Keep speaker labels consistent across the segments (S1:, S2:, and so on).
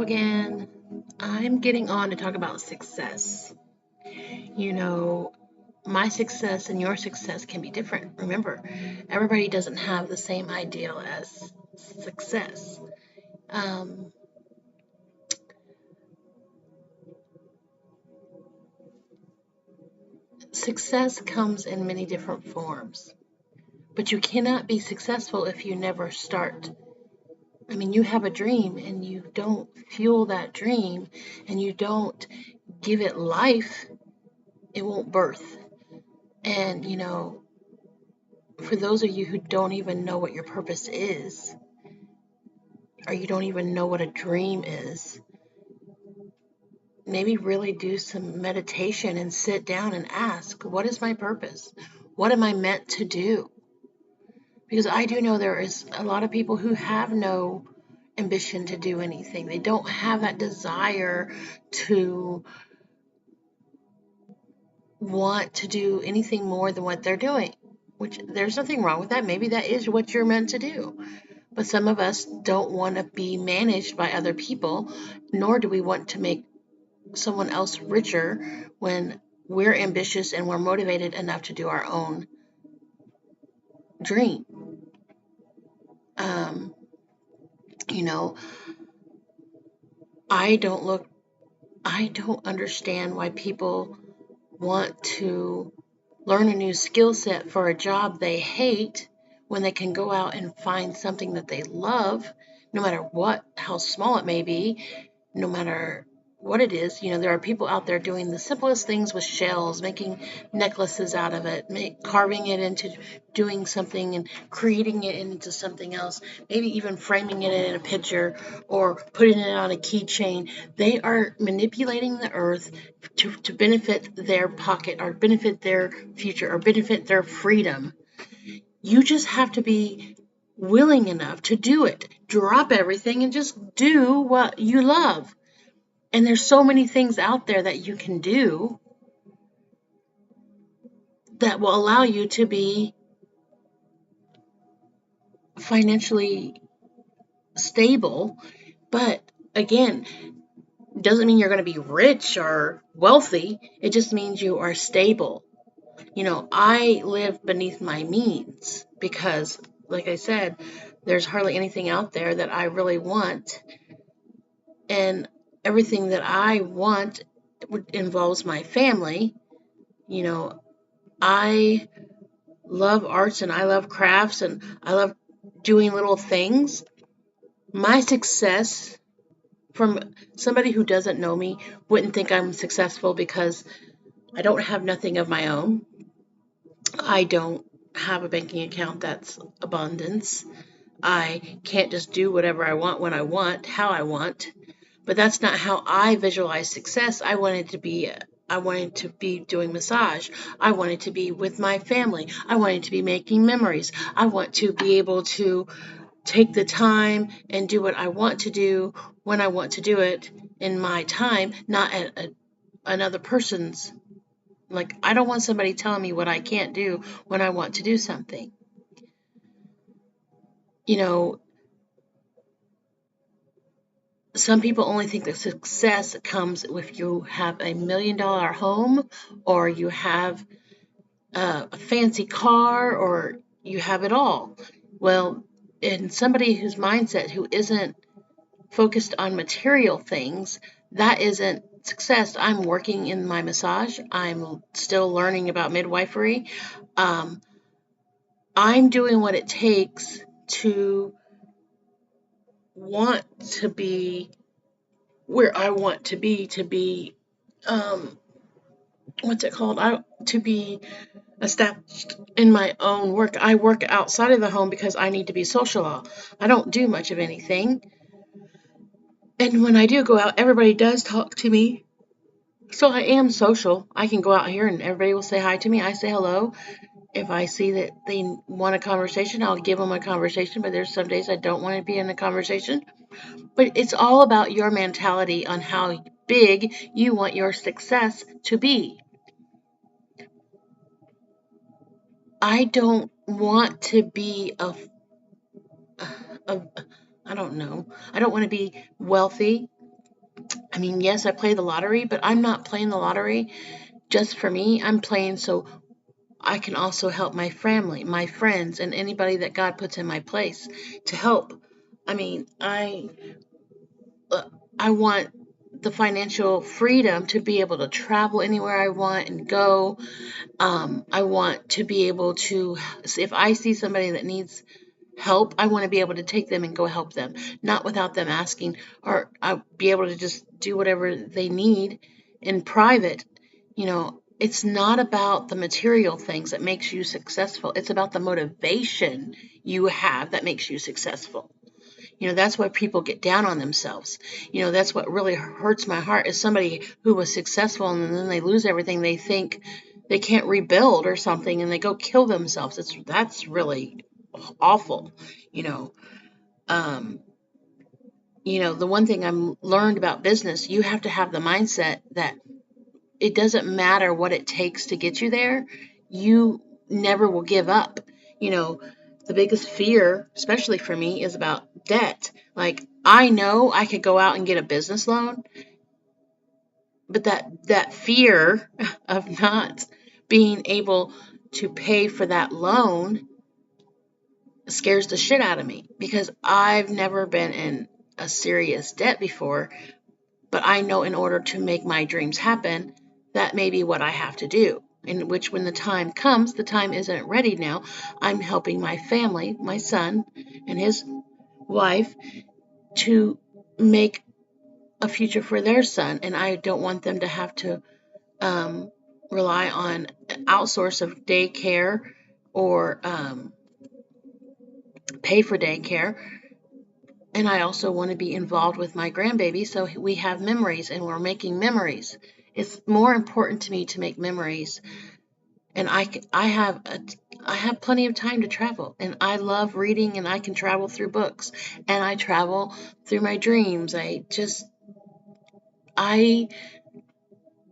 S1: again. I'm getting on to talk about success. You know, my success and your success can be different. Remember, everybody doesn't have the same ideal as success. Um, Success comes in many different forms, but you cannot be successful if you never start. I mean, you have a dream and you don't fuel that dream and you don't give it life, it won't birth. And, for those of you who don't even know what your purpose is, or you don't even know what a dream is, maybe really do some meditation and sit down and ask, what is my purpose? What am I meant to do? Because I do know there is a lot of people who have no ambition to do anything. They don't have that desire to want to do anything more than what they're doing, which there's nothing wrong with that. Maybe that is what you're meant to do. But some of us don't want to be managed by other people, nor do we want to make someone else richer when we're ambitious and we're motivated enough to do our own dream. Um, you know, I don't look, I don't understand why people want to learn a new skill set for a job they hate when they can go out and find something that they love, no matter what, how small it may be, no matter what it is. There are people out there doing the simplest things with shells, making necklaces out of it, carving it into doing something and creating it into something else, maybe even framing it in a picture or putting it on a keychain. They are manipulating the earth to benefit their pocket or benefit their future or benefit their freedom. You just have to be willing enough to do it. Drop everything and just do what you love. And there's so many things out there that you can do that will allow you to be financially stable. But again, doesn't mean you're going to be rich or wealthy. It just means you are stable. I live beneath my means because, like I said, there's hardly anything out there that I really want. And everything that I want involves my family. I love arts and I love crafts and I love doing little things. My success, from somebody who doesn't know me, wouldn't think I'm successful because I don't have nothing of my own. I don't have a banking account that's abundance. I can't just do whatever I want when I want, how I want. But that's not how I visualize success. I wanted to be doing massage. I wanted to be with my family. I wanted to be making memories. I want to be able to take the time and do what I want to do when I want to do it in my time, not at another person's. Like, I don't want somebody telling me what I can't do when I want to do something. You know, some people only think that success comes if you have $1 million home or you have a fancy car or you have it all. Well, in somebody whose mindset who isn't focused on material things, that isn't success. I'm working in my massage. I'm still learning about midwifery. Um, I'm doing what it takes to want to be where I want to be, what's it called? To be established in my own work. I work outside of the home because I need to be social. I don't do much of anything. And when I do go out, everybody does talk to me. So I am social. I can go out here and everybody will say hi to me. I say hello. If I see that they want a conversation, I'll give them a conversation. But there's some days I don't want to be in a conversation. But it's all about your mentality on how big you want your success to be. I don't want to be a I don't know. I don't want to be wealthy. I mean, yes, I play the lottery, but I'm not playing the lottery just for me. I'm playing so I can also help my family, my friends, and anybody that God puts in my place to help. I mean, uh, I want the financial freedom to be able to travel anywhere I want and go. I want to be able to, if I see somebody that needs help, I want to be able to take them and go help them, not without them asking, or I'll be able to just do whatever they need in private. It's not about the material things that makes you successful. It's about the motivation you have that makes you successful. That's why people get down on themselves. That's what really hurts my heart is somebody who was successful and then they lose everything. They think they can't rebuild or something and they go kill themselves. That's really awful. You know, um, the one thing I've learned about business, you have to have the mindset that it doesn't matter what it takes to get you there. You never will give up. You know, the biggest fear, especially for me, is about debt. Like, I know I could go out and get a business loan, but that fear of not being able to pay for that loan scares the shit out of me because I've never been in a serious debt before. But I know in order to make my dreams happen, that may be what I have to do. In which, when the time comes, the time isn't ready now. I'm helping my family, my son and his wife, to make a future for their son. And I don't want them to have to rely on outsource of daycare or pay for daycare. And I also want to be involved with my grandbaby so we have memories and we're making memories. It's more important to me to make memories. And I have plenty of time to travel. And I love reading and I can travel through books. And I travel through my dreams. I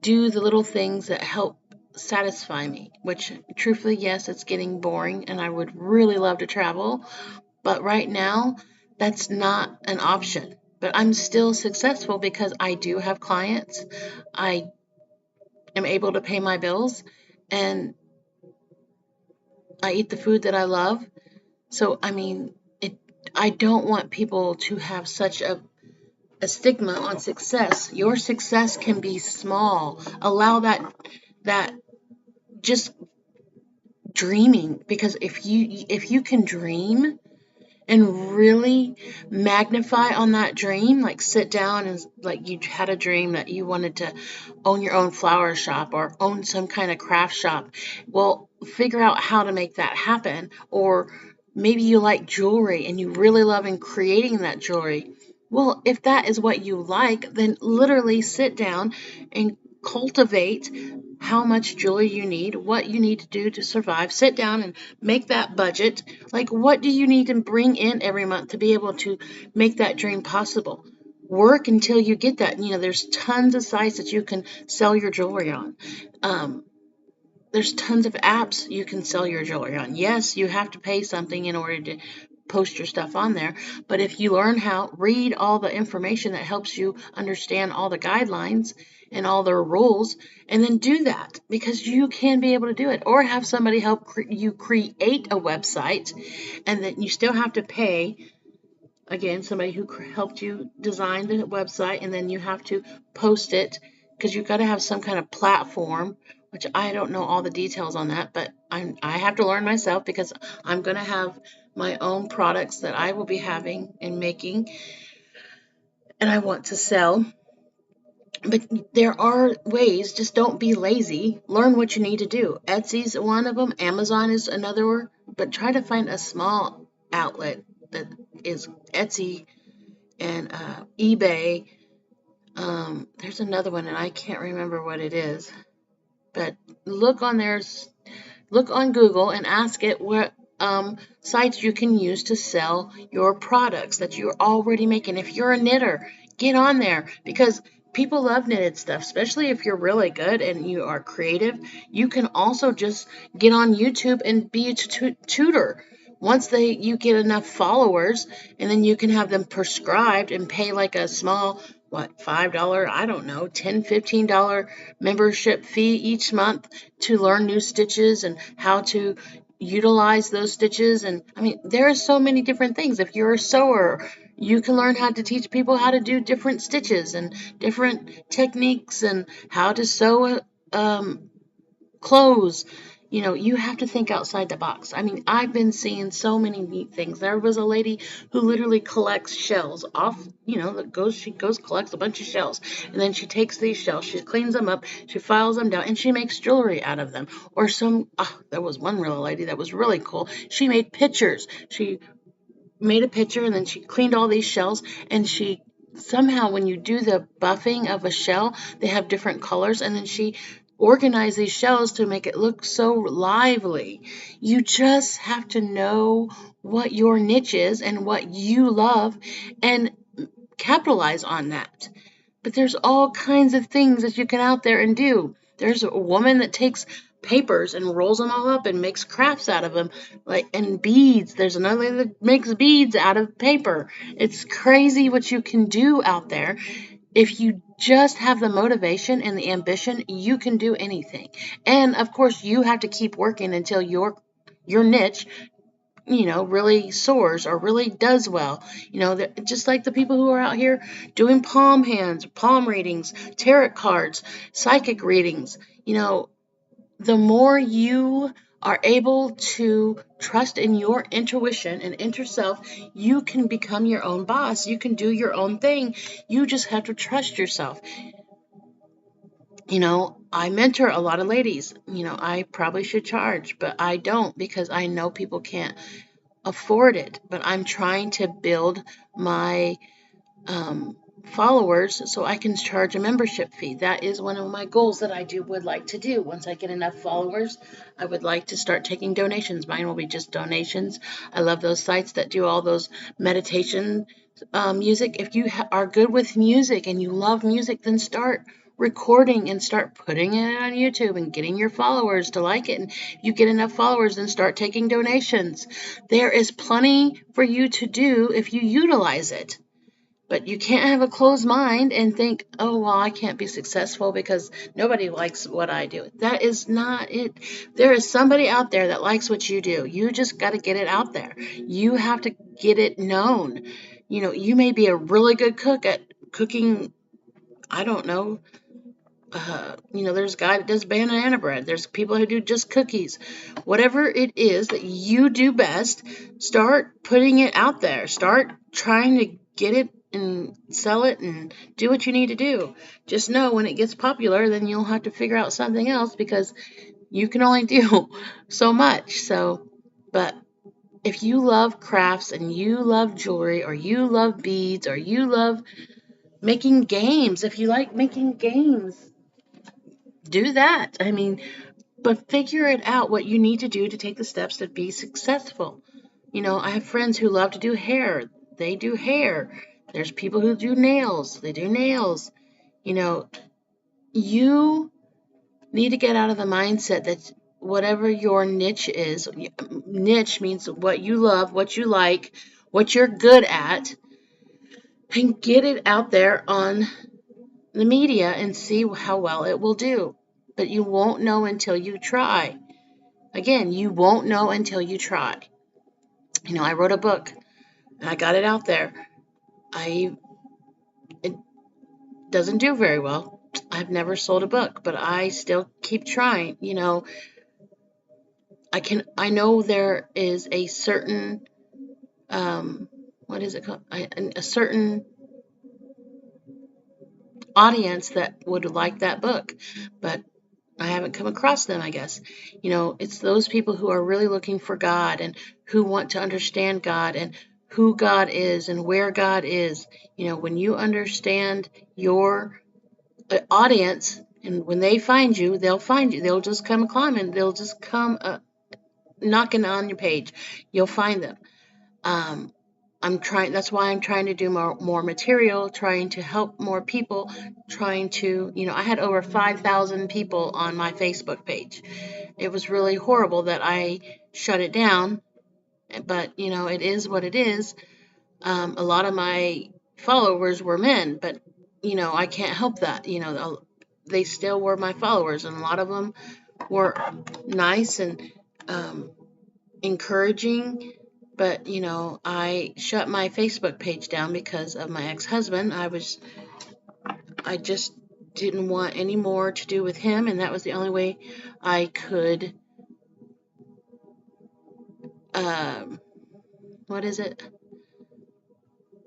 S1: do the little things that help satisfy me, which truthfully, yes, it's getting boring and I would really love to travel. But right now, that's not an option. But I'm still successful because I do have clients. I am able to pay my bills and I eat the food that I love. So, I mean, I don't want people to have such a stigma on success. Your success can be small. Allow that just dreaming, because if you can dream and really magnify on that dream, like sit down and like you had a dream that you wanted to own your own flower shop or own some kind of craft shop. Well, figure out how to make that happen. Or maybe you like jewelry and you really love in creating that jewelry. Well, if that is what you like, then literally sit down and cultivate how much jewelry you need, what you need to do to survive. Sit down and make that budget. Like, what do you need to bring in every month to be able to make that dream possible? Work until you get that. There's tons of sites that you can sell your jewelry on. There's tons of apps you can sell your jewelry on. Yes, you have to pay something in order to post your stuff on there. But if you learn how, read all the information that helps you understand all the guidelines and all the rules, and then do that, because you can be able to do it. Or have somebody help you create a website, and then you still have to pay. Again, somebody who helped you design the website, and then you have to post it, because you've got to have some kind of platform, which I don't know all the details on that, but I have to learn myself, because I'm going to have my own products that I will be having and making, and I want to sell. But there are ways. Just don't be lazy. Learn what you need to do. Etsy's one of them. Amazon is another. But try to find a small outlet that is Etsy and eBay. There's another one, and I can't remember what it is. But look on look on Google and ask it what sites you can use to sell your products that you're already making. If you're a knitter, get on there, because people love knitted stuff, especially if you're really good and you are creative. You can also just get on YouTube and be a tutor. once you get enough followers, and then you can have them prescribed and pay like a small, what, $5, I don't know, $10, $15 membership fee each month to learn new stitches and how to utilize those stitches. And I mean, there are so many different things. If you're a sewer, you can learn how to teach people how to do different stitches and different techniques and how to sew clothes. You have to think outside the box. I mean, I've been seeing so many neat things. There was a lady who literally collects shells off, she goes collects a bunch of shells, and then she takes these shells, she cleans them up, she files them down, and she makes jewelry out of them. Or there was one real lady that was really cool. She made pictures. She made a picture and then she cleaned all these shells, and she somehow, when you do the buffing of a shell, they have different colors, and then she organized these shells to make it look so lively. You just have to know what your niche is and what you love and capitalize on that. But there's all kinds of things that you can out there and do. There's a woman that takes papers and rolls them all up and makes crafts out of them, and beads. There's another lady that makes beads out of paper. It's crazy what you can do out there. If you just have the motivation and the ambition, you can do anything. And of course, you have to keep working until your niche really soars or really does well. Just like the people who are out here doing palm hands, palm readings, tarot cards, psychic readings. The more you are able to trust in your intuition and inner self, you can become your own boss. You can do your own thing. You just have to trust yourself. I mentor a lot of ladies. I probably should charge, but I don't, because I know people can't afford it. But I'm trying to build my followers so I can charge a membership fee. That is one of my goals that I would like to do. Once I get enough followers, I would like to start taking donations. Mine will be just donations. I love those sites that do all those meditation music. If you are good with music and you love music, then start recording and start putting it on YouTube and getting your followers to like it. And if you get enough followers, then start taking donations. There is plenty for you to do if you utilize it. But you can't have a closed mind and think, oh, well, I can't be successful because nobody likes what I do. That is not it. There is somebody out there that likes what you do. You just got to get it out there. You have to get it known. You may be a really good cook at cooking, I don't know. There's a guy that does banana bread. There's people who do just cookies. Whatever it is that you do best, start putting it out there. Start trying to get it and sell it and do what you need to do. Just know when it gets popular, then you'll have to figure out something else, because you can only do so much. But if you love crafts and you love jewelry, or you love beads, or you love making games, if you like making games, do that. I mean, but figure it out what you need to do to take the steps to be successful. I have friends who love to do hair. They do hair. There's people who do nails. They do nails. You need to get out of the mindset that whatever your niche is, niche means what you love, what you like, what you're good at, and get it out there on the media and see how well it will do. But you won't know until you try. Again, you won't know until you try. I wrote a book and I got it out there. It doesn't do very well. I've never sold a book, but I still keep trying. I know there is a certain, what is it called? A certain audience that would like that book, but I haven't come across them, I guess. It's those people who are really looking for God and who want to understand God and who God is and where God is. When you understand your audience, and when they find you, they'll find you. They'll just come climbing. They'll just come knocking on your page. You'll find them. That's why I'm trying to do more material, trying to help more people, trying to, I had over 5,000 people on my Facebook page. It was really horrible that I shut it down But, it is what it is. A lot of my followers were men, but, I can't help that. They still were my followers, and a lot of them were nice and um, encouraging. But, I shut my Facebook page down because of my ex-husband. I just didn't want any more to do with him, and that was the only way I could, um, what is it?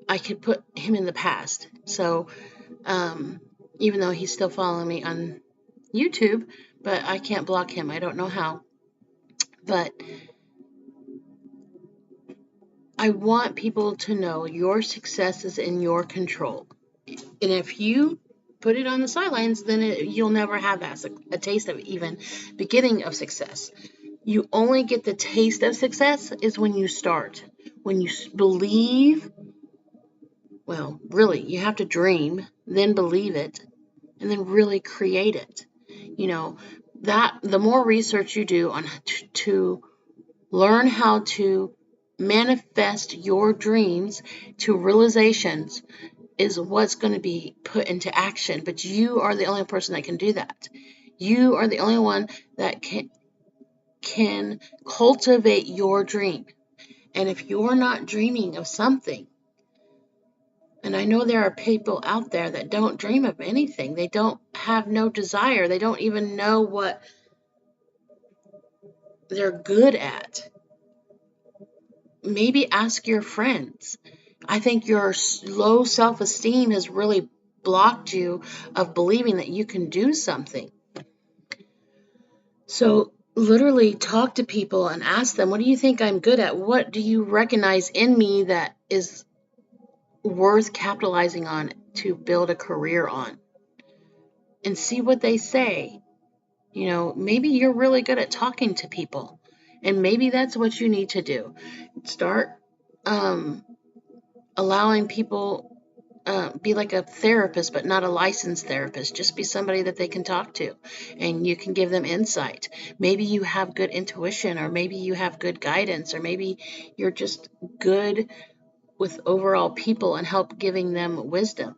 S1: I could put him in the past. So, um, even though he's still following me on YouTube, but I can't block him. I don't know how. But I want people to know your success is in your control. And if you put it on the sidelines, then you'll never have a taste of even beginning of success. You only get the taste of success is when you start. When you believe, well, really, you have to dream, then believe it, and then really create it. You know, that the more research you do on to learn how to manifest your dreams to realizations is what's going to be put into action. But you are the only person that can do that. You are the only one that can cultivate your dream. And if you're not dreaming of something, and I know there are people out there that don't dream of anything, they don't have no desire, they don't even know what they're good at. Maybe ask your friends. I think your low self esteem has really blocked you of believing that you can do something. So, literally talk to people and ask them, what do you think I'm good at? What do you recognize in me that is worth capitalizing on to build a career on? And see what they say. Maybe you're really good at talking to people, and maybe that's what you need to do. Start um, allowing people, be like a therapist, but not a licensed therapist. Just be somebody that they can talk to, and you can give them insight. Maybe you have good intuition, or maybe you have good guidance, or maybe you're just good with overall people and help giving them wisdom.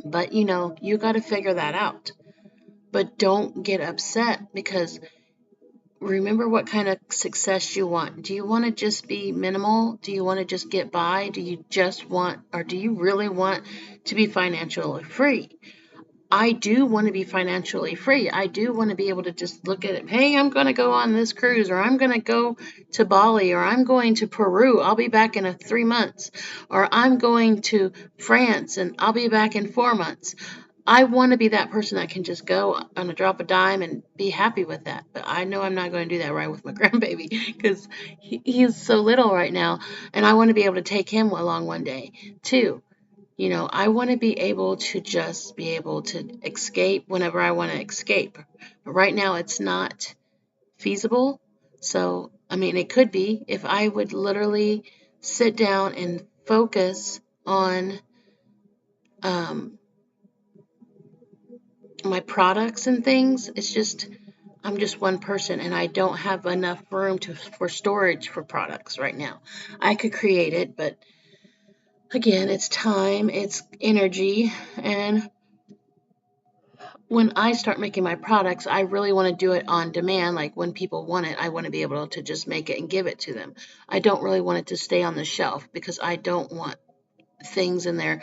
S1: But you got to figure that out. But don't get upset, because remember what kind of success you want. Do you want to just be minimal? Do you want to just get by? Do you just want, or do you really want to be financially free? I do want to be financially free. I do want to be able to just look at it. Hey, I'm going to go on this cruise, or I'm going to go to Bali, or I'm going to Peru. I'll be back in 3 months, or I'm going to France and I'll be back in 4 months. I want to be that person that can just go on a drop of dime and be happy with that. But I know I'm not going to do that right with my grandbaby, because he is so little right now. And I want to be able to take him along one day too. I want to be able to just be able to escape whenever I want to escape. But right now it's not feasible. So, I mean, it could be if I would literally sit down and focus on um, my products and things. It's just I'm just one person, and I don't have enough room for storage for products right now. I could create it, but again, it's time, it's energy, and when I start making my products, I really want to do it on demand. Like when people want it, I want to be able to just make it and give it to them. I don't really want it to stay on the shelf, because I don't want things in there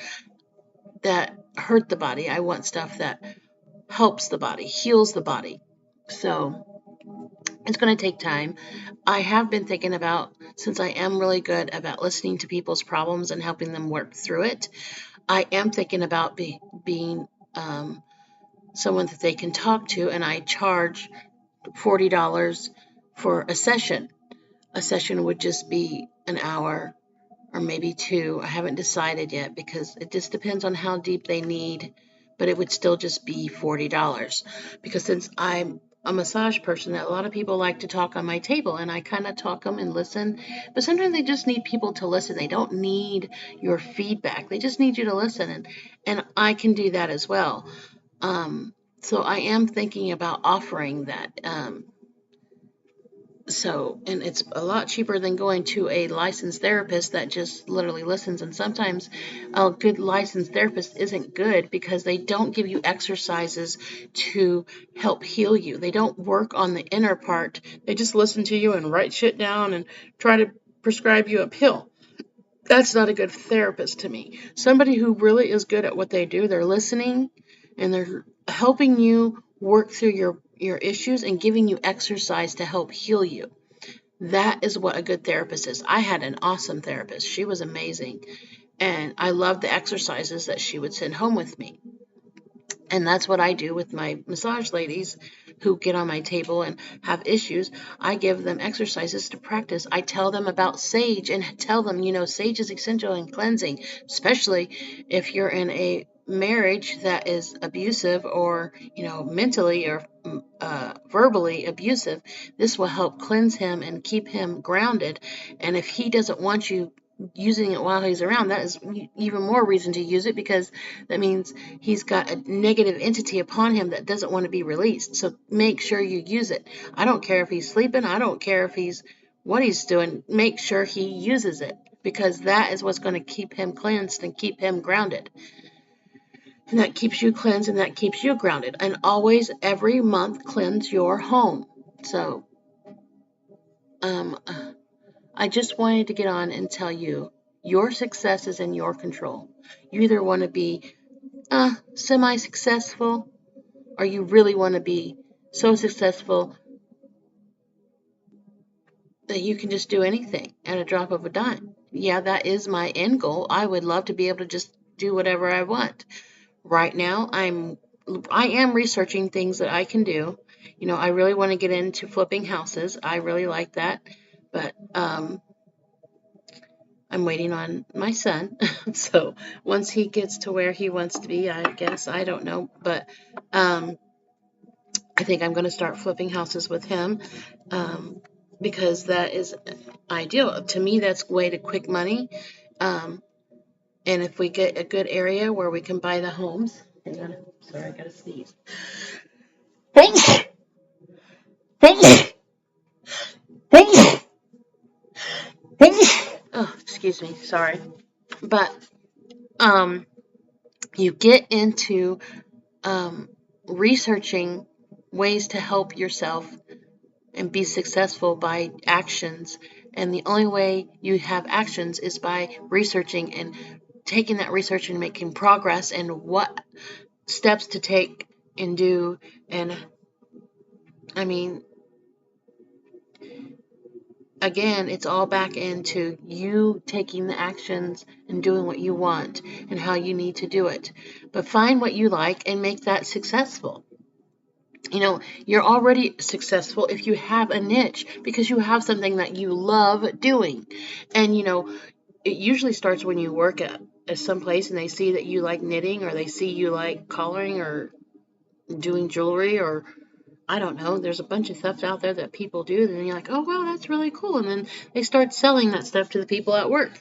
S1: that hurt the body. I want stuff that helps the body, heals the body. So it's going to take time. I have been thinking about, since I am really good about listening to people's problems and helping them work through it, I am thinking about being someone that they can talk to, and I charge $40 for a session. A session would just be an hour or maybe 2. I haven't decided yet, because it just depends on how deep they need, but it would still just be $40, because since I'm a massage person, that a lot of people like to talk on my table, and I kind of talk them and listen, but sometimes they just need people to listen. They don't need your feedback. They just need you to listen, and I can do that as well. So I am thinking about offering that. So, and it's a lot cheaper than going to a licensed therapist that just literally listens. And sometimes a good licensed therapist isn't good because they don't give you exercises to help heal you. They don't work on the inner part. They just listen to you and write shit down and try to prescribe you a pill. That's not a good therapist to me. Somebody who really is good at what they do, they're listening and they're helping you work through your issues and giving you exercise to help heal you. That is what a good therapist is. I had an awesome therapist. She was amazing. And I loved the exercises that she would send home with me. And that's what I do with my massage ladies who get on my table and have issues. I give them exercises to practice. I tell them about sage and tell them, sage is essential in cleansing, especially if you're in a marriage that is abusive or, mentally or verbally abusive. This will help cleanse him and keep him grounded. And if he doesn't want you using it while he's around, that is even more reason to use it, because that means he's got a negative entity upon him that doesn't want to be released. So make sure you use it. I don't care if he's sleeping. I don't care if he's what he's doing. Make sure he uses it, because that is what's going to keep him cleansed and keep him grounded. And that keeps you cleansed and that keeps you grounded. And always, every month, cleanse your home. So, um, I just wanted to get on and tell you your success is in your control. You either want to be semi successful, or you really want to be so successful that you can just do anything at a drop of a dime. Yeah, that is my end goal. I would love to be able to just do whatever I want. Right now, I am researching things that I can do. I really want to get into flipping houses. I really like that, but I'm waiting on my son. So once he gets to where he wants to be, I guess, I don't know, but I think I'm going to start flipping houses with him, because that is ideal. To me, that's way to quick money. Um, and if we get a good area where we can buy the homes, hang on, sorry, I got to sneeze. Thanks. Thanks. Thanks. Thanks. Oh, excuse me, sorry. But you get into researching ways to help yourself and be successful by actions. And the only way you have actions is by researching and taking that research and making progress and what steps to take and do. And I mean, again, it's all back into you taking the actions and doing what you want and how you need to do it. But find what you like and make that successful. You're already successful if you have a niche, because you have something that you love doing. And, it usually starts when you work at some place and they see that you like knitting, or they see you like coloring or doing jewelry, or I don't know, there's a bunch of stuff out there that people do. And then you're like, oh, wow, that's really cool. And then they start selling that stuff to the people at work.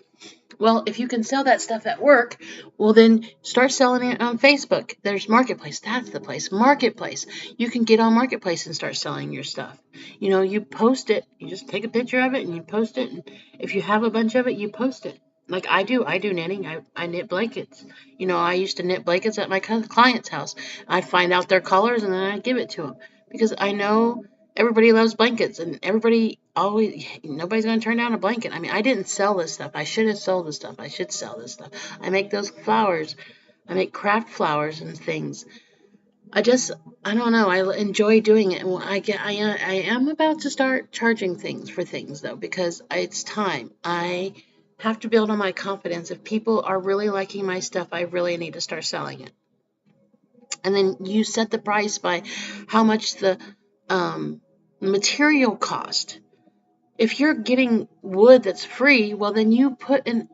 S1: Well, if you can sell that stuff at work, well, then start selling it on Facebook. There's Marketplace. That's the place. Marketplace. You can get on Marketplace and start selling your stuff. You post it. You just take a picture of it and you post it. And if you have a bunch of it, you post it. Like I do. I do knitting. I knit blankets. I used to knit blankets at my client's house. I'd find out their colors and then I'd give it to them, because I know everybody loves blankets, and nobody's going to turn down a blanket. I mean, I didn't sell this stuff. I should have sold this stuff. I should sell this stuff. I make those flowers. I make craft flowers and things. I don't know. I enjoy doing it. And I am about to start charging things for things, though, because it's time. I have to build on my confidence. If people are really liking my stuff, I really need to start selling it. And then you set the price by how much the material cost. If you're getting wood that's free, well, then you put in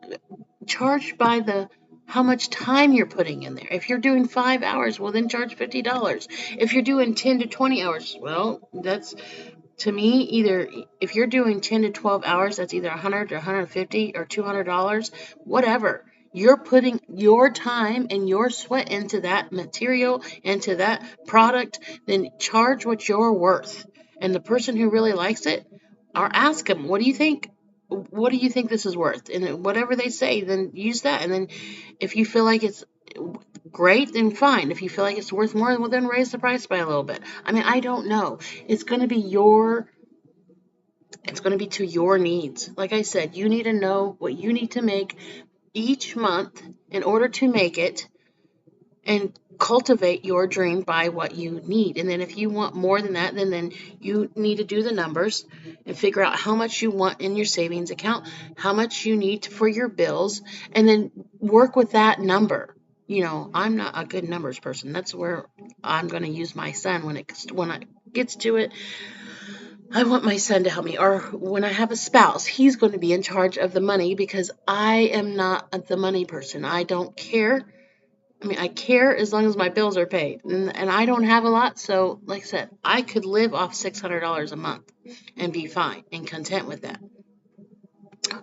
S1: charge by the how much time you're putting in there. If you're doing 5 hours, well, then charge $50. If you're doing 10 to 20 hours, well, that's, to me, either if you're doing 10 to 12 hours, that's either 100 or 150 or $200, whatever. You're putting your time and your sweat into that material, into that product, then charge what you're worth. And the person who really likes it or ask them, what do you think? What do you think this is worth? And whatever they say, then use that. And then if you feel like it's great, then fine. If you feel like it's worth more, well, then raise the price by a little bit. I mean, I don't know. It's going to be it's going to be to your needs. Like I said, you need to know what you need to make each month in order to make it, and cultivate your dream by what you need. And then if you want more than that, then you need to do the numbers and figure out how much you want in your savings account, how much you need for your bills, and then work with that number. I'm not a good numbers person. That's where I'm going to use my son when it gets to it. I want my son to help me, or when I have a spouse, he's going to be in charge of the money because I am not the money person. I don't care. I mean, I care as long as my bills are paid, and I don't have a lot. So, like I said, I could live off $600 a month and be fine and content with that.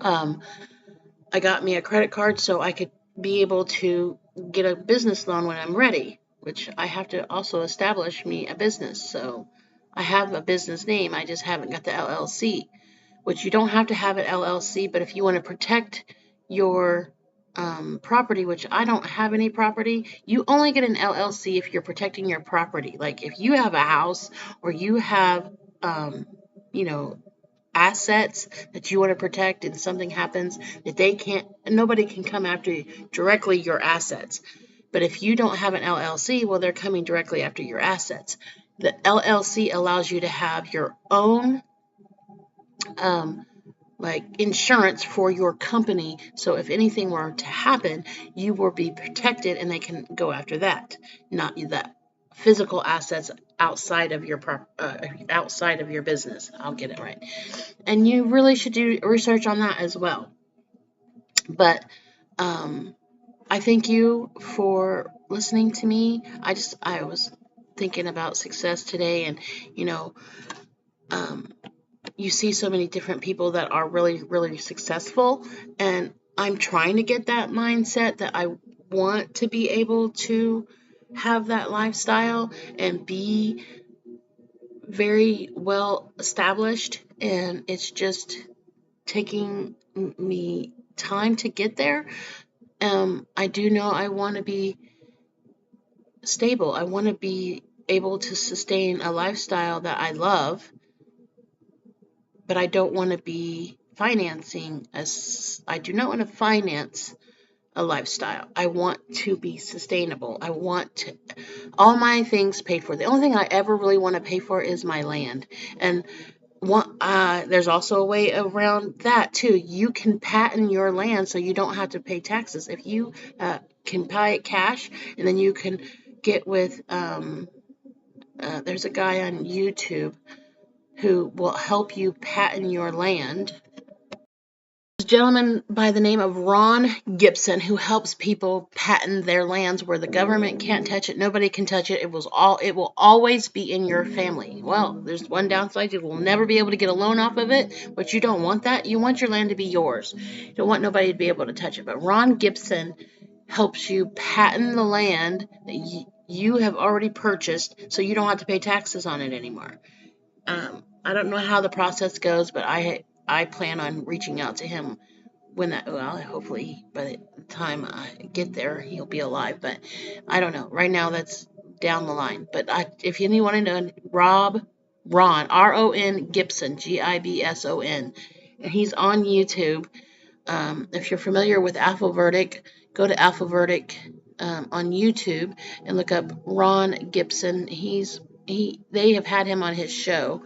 S1: Um, I got me a credit card so I could be able to get a business loan when I'm ready, which I have to also establish me a business. So, I have a business name. I just haven't got the LLC, which you don't have to have an LLC, but if you want to protect your property, which I don't have any property, you only get an LLC if you're protecting your property. Like if you have a house or you have, you know, assets that you want to protect and something happens that nobody can come after you, directly your assets. But if you don't have an LLC, well, they're coming directly after your assets. The LLC allows you to have your own um, like insurance for your company. So if anything were to happen, you will be protected and they can go after that, not the physical assets outside of your business. I'll get it right. And you really should do research on that as well. But I thank you for listening to me. I was thinking about success today, and you know, um, you see so many different people that are really, really successful. And I'm trying to get that mindset that I want to be able to have that lifestyle and be very well established. And it's just taking me time to get there. I do know I want to be stable. I want to be able to sustain a lifestyle that I love, but I don't want to be I do not want to finance a lifestyle. I want to be sustainable. I want all my things paid for. The only thing I ever really want to pay for is my land. And there's also a way around that too. You can patent your land so you don't have to pay taxes. If you can buy it cash, and then you can get with, there's a guy on YouTube who will help you patent your land. A gentleman by the name of Ron Gibson who helps people patent their lands where the government can't touch it, nobody can touch it. It will always be in your family. Well, there's one downside: you will never be able to get a loan off of it, but you don't want that. You want your land to be yours. You don't want nobody to be able to touch it. But Ron Gibson helps you patent the land that you have already purchased, so you don't have to pay taxes on it anymore. I don't know how the process goes, but I plan on reaching out to him hopefully by the time I get there, he'll be alive. But I don't know. Right now, that's down the line. But if anyone to know, Ron, Ron Gibson, Gibson, and he's on YouTube. If you're familiar with Alpha Verdict, go to Alpha Verdict on YouTube and look up Ron Gibson. They have had him on his show,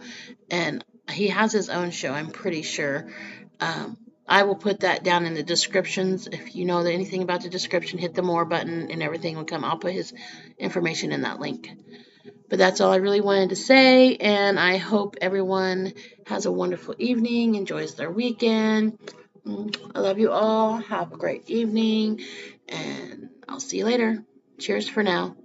S1: and he has his own show, I'm pretty sure. I will put that down in the descriptions. If you know anything about the description, hit the more button and everything will come. I'll put his information in that link. But that's all I really wanted to say, and I hope everyone has a wonderful evening, enjoys their weekend. I love you all. Have a great evening, and I'll see you later. Cheers for now.